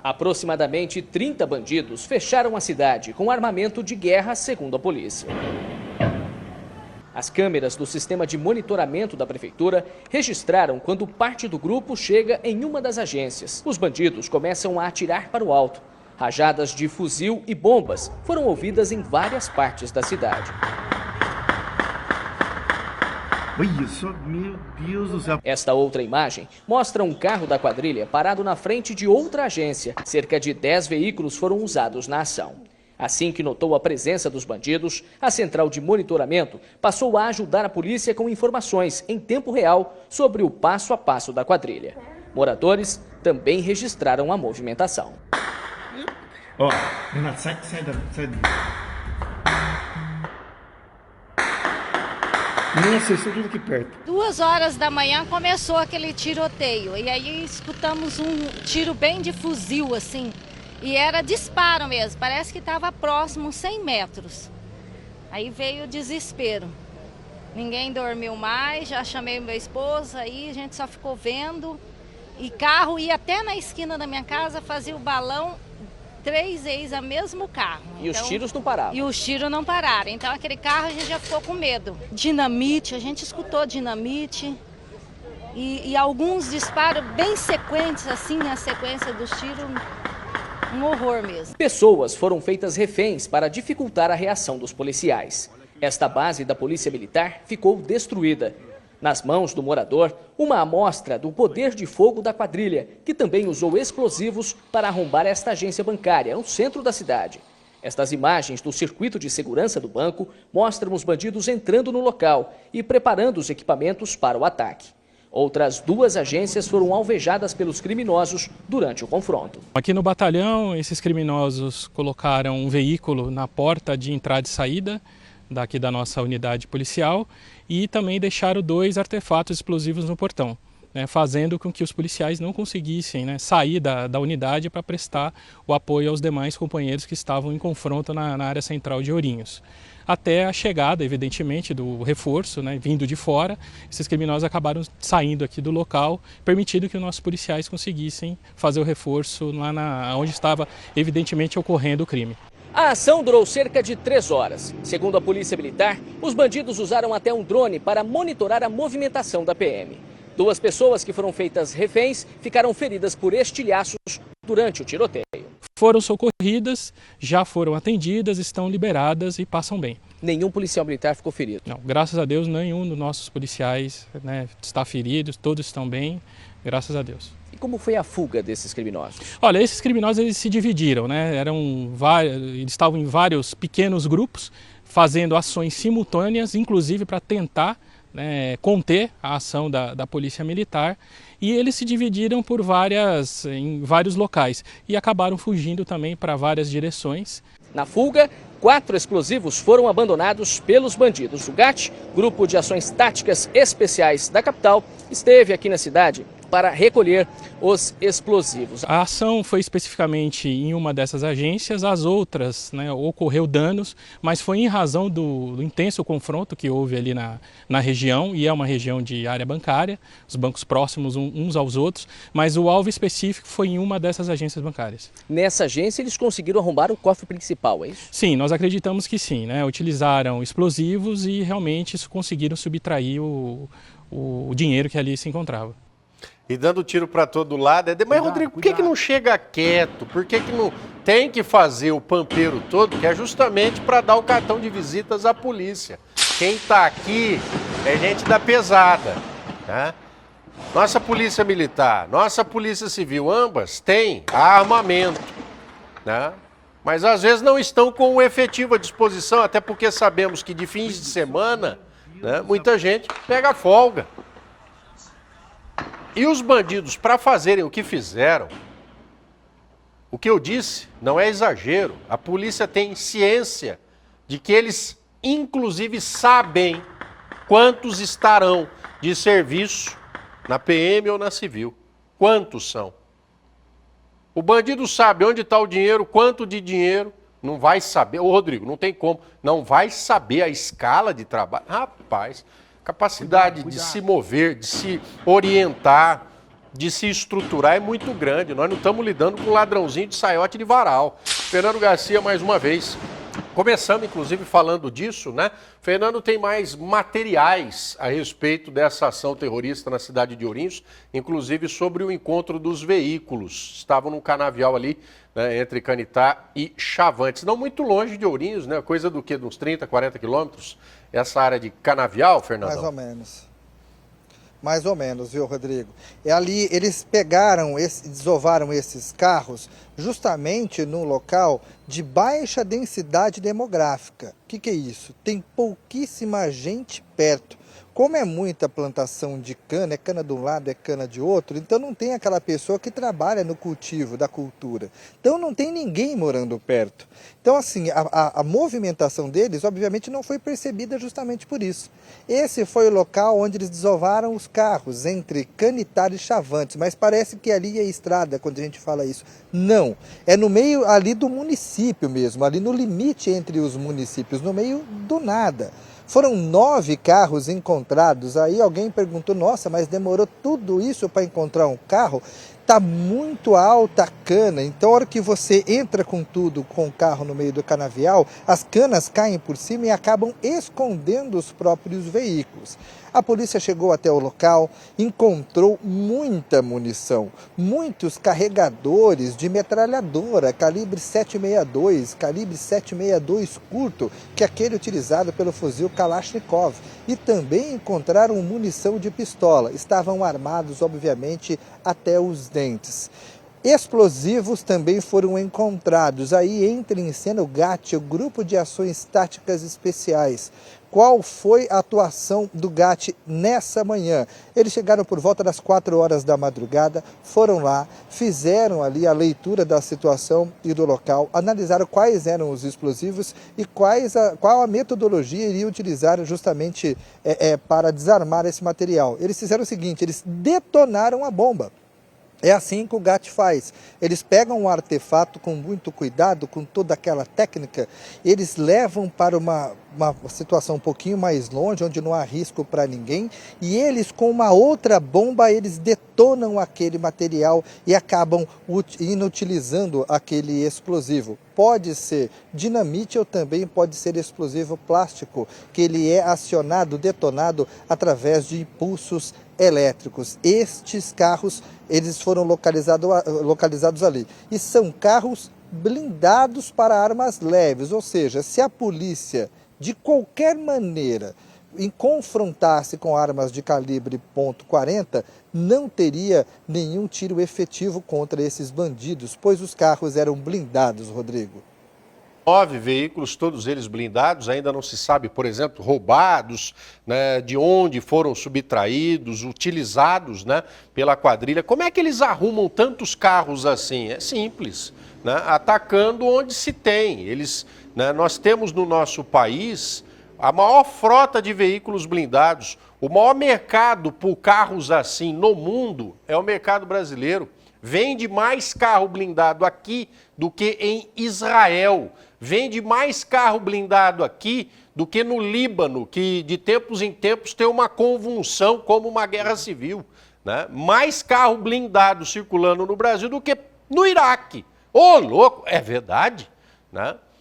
Aproximadamente 30 bandidos fecharam a cidade com armamento de guerra, segundo a polícia. As câmeras do sistema de monitoramento da prefeitura registraram quando parte do grupo chega em uma das agências. Os bandidos começam a atirar para o alto. Rajadas de fuzil e bombas foram ouvidas em várias partes da cidade. Olha só, meu Deus do céu. Esta outra imagem mostra um carro da quadrilha parado na frente de outra agência. Cerca de 10 veículos foram usados na ação. Assim que notou a presença dos bandidos, a central de monitoramento passou a ajudar a polícia com informações em tempo real sobre o passo a passo da quadrilha. Moradores também registraram a movimentação. Ó, Renato, sai Nossa, eu estou tudo aqui perto. 2 horas da manhã começou aquele tiroteio e aí escutamos um tiro bem de fuzil assim e era disparo mesmo, parece que estava próximo 100 metros. Aí veio o desespero, ninguém dormiu mais, já chamei meu esposo, aí a gente só ficou vendo e carro ia até na esquina da minha casa, fazia o balão 3 vezes o mesmo carro. E então, os tiros não pararam? E os tiros não pararam. Então aquele carro a gente já ficou com medo. Dinamite, a gente escutou dinamite e alguns disparos bem sequentes, assim, a sequência dos tiros, um horror mesmo. Pessoas foram feitas reféns para dificultar a reação dos policiais. Esta base da Polícia Militar ficou destruída. Nas mãos do morador, uma amostra do poder de fogo da quadrilha, que também usou explosivos para arrombar esta agência bancária no centro da cidade. Estas imagens do circuito de segurança do banco mostram os bandidos entrando no local e preparando os equipamentos para o ataque. Outras 2 agências foram alvejadas pelos criminosos durante o confronto. Aqui no batalhão, esses criminosos colocaram um veículo na porta de entrada e saída daqui da nossa unidade policial e também deixaram 2 artefatos explosivos no portão, né, fazendo com que os policiais não conseguissem, né, sair da unidade para prestar o apoio aos demais companheiros que estavam em confronto na área central de Ourinhos. Até a chegada, evidentemente, do reforço, né, vindo de fora, esses criminosos acabaram saindo aqui do local, permitindo que os nossos policiais conseguissem fazer o reforço lá onde estava, evidentemente, ocorrendo o crime. A ação durou cerca de 3 horas. Segundo a Polícia Militar, os bandidos usaram até um drone para monitorar a movimentação da PM. 2 pessoas que foram feitas reféns ficaram feridas por estilhaços durante o tiroteio. Foram socorridas, já foram atendidas, estão liberadas e passam bem. Nenhum policial militar ficou ferido? Não, graças a Deus nenhum dos nossos policiais, né, está ferido, todos estão bem, graças a Deus. E como foi a fuga desses criminosos? Olha, esses criminosos eles se dividiram, né? Eles estavam em vários pequenos grupos, fazendo ações simultâneas, inclusive para tentar, né, conter a ação da Polícia Militar, e eles se dividiram em vários locais e acabaram fugindo também para várias direções. Na fuga, 4 explosivos foram abandonados pelos bandidos. O GAT, Grupo de Ações Táticas Especiais da capital, esteve aqui na cidade para recolher os explosivos. A ação foi especificamente em uma dessas agências, as outras, né, ocorreu danos, mas foi em razão do intenso confronto que houve ali na região, e é uma região de área bancária, os bancos próximos uns aos outros, mas o alvo específico foi em uma dessas agências bancárias. Nessa agência eles conseguiram arrombar o cofre principal, é isso? Sim, nós acreditamos que sim, né? Utilizaram explosivos e realmente conseguiram subtrair o dinheiro que ali se encontrava. E dando tiro para todo lado. Mas, Rodrigo, por que não chega quieto? Por que não tem que fazer o pampeiro todo? Que é justamente para dar o cartão de visitas à polícia. Quem está aqui é gente da pesada, né? Nossa Polícia Militar, nossa Polícia Civil, ambas têm armamento, né? Mas às vezes não estão com o efetivo à disposição, até porque sabemos que de fins de semana, né, muita gente pega folga. E os bandidos, para fazerem o que fizeram, o que eu disse não é exagero. A polícia tem ciência de que eles, inclusive, sabem quantos estarão de serviço na PM ou na Civil. Quantos são? O bandido sabe onde está o dinheiro, quanto de dinheiro, não vai saber. Ô, Rodrigo, não tem como. Não vai saber a escala de trabalho. Rapaz, capacidade de se mover, de se orientar, de se estruturar é muito grande. Nós não estamos lidando com um ladrãozinho de saiote de varal. Fernando Garcia, mais uma vez. Começamos, inclusive, falando disso, né? Fernando tem mais materiais a respeito dessa ação terrorista na cidade de Ourinhos, inclusive sobre o encontro dos veículos. Estavam num canavial ali, né, entre Canitá e Chavantes. Não muito longe de Ourinhos, né? Coisa do quê? De uns 30, 40 quilômetros? Essa área de canavial, Fernando? Mais ou menos. Mais ou menos, viu, Rodrigo? É ali, eles pegaram, desovaram esses carros justamente num local de baixa densidade demográfica. O que é isso? Tem pouquíssima gente perto. Como é muita plantação de cana, é cana de um lado, é cana de outro, então não tem aquela pessoa que trabalha no cultivo da cultura. Então não tem ninguém morando perto. Então assim, a movimentação deles obviamente não foi percebida justamente por isso. Esse foi o local onde eles desovaram os carros, entre Canitá e Chavantes, mas parece que ali é estrada quando a gente fala isso. Não, é no meio ali do município mesmo, ali no limite entre os municípios, no meio do nada. Foram 9 carros encontrados. Aí alguém perguntou, nossa, mas demorou tudo isso para encontrar um carro? Está muito alta a cana, então a hora que você entra com tudo, com o carro no meio do canavial, as canas caem por cima e acabam escondendo os próprios veículos. A polícia chegou até o local, encontrou muita munição, muitos carregadores de metralhadora, calibre 762 curto, que é aquele utilizado pelo fuzil Kalashnikov. E também encontraram munição de pistola. Estavam armados, obviamente, até os dentes. Explosivos também foram encontrados. Aí entra em cena o GAT, o Grupo de Ações Táticas Especiais. Qual foi a atuação do GAT nessa manhã? Eles chegaram por volta das 4 horas da madrugada, foram lá, fizeram ali a leitura da situação e do local, analisaram quais eram os explosivos e qual a metodologia iria utilizar justamente para desarmar esse material. Eles fizeram o seguinte, eles detonaram a bomba. É assim que o GAT faz. Eles pegam um artefato com muito cuidado, com toda aquela técnica, eles levam para uma situação um pouquinho mais longe, onde não há risco para ninguém, e eles com uma outra bomba, eles detonam aquele material e acabam inutilizando aquele explosivo. Pode ser dinamite ou também pode ser explosivo plástico, que ele é acionado, detonado através de impulsos elétricos. Estes carros, eles foram localizados ali. E são carros blindados para armas leves, ou seja, se a polícia, de qualquer maneira, confrontasse com armas de calibre .40, não teria nenhum tiro efetivo contra esses bandidos, pois os carros eram blindados, Rodrigo. 9 veículos, todos eles blindados, ainda não se sabe, por exemplo, roubados, né, de onde foram subtraídos, utilizados, né, pela quadrilha. Como é que eles arrumam tantos carros assim? É simples, né, atacando onde se tem. Nós temos no nosso país a maior frota de veículos blindados. O maior mercado por carros assim no mundo é o mercado brasileiro. Vende mais carro blindado aqui do que em Israel. Vende mais carro blindado aqui do que no Líbano, que de tempos em tempos tem uma convulsão como uma guerra civil, né? Mais carro blindado circulando no Brasil do que no Iraque. Ô, louco, é verdade, né?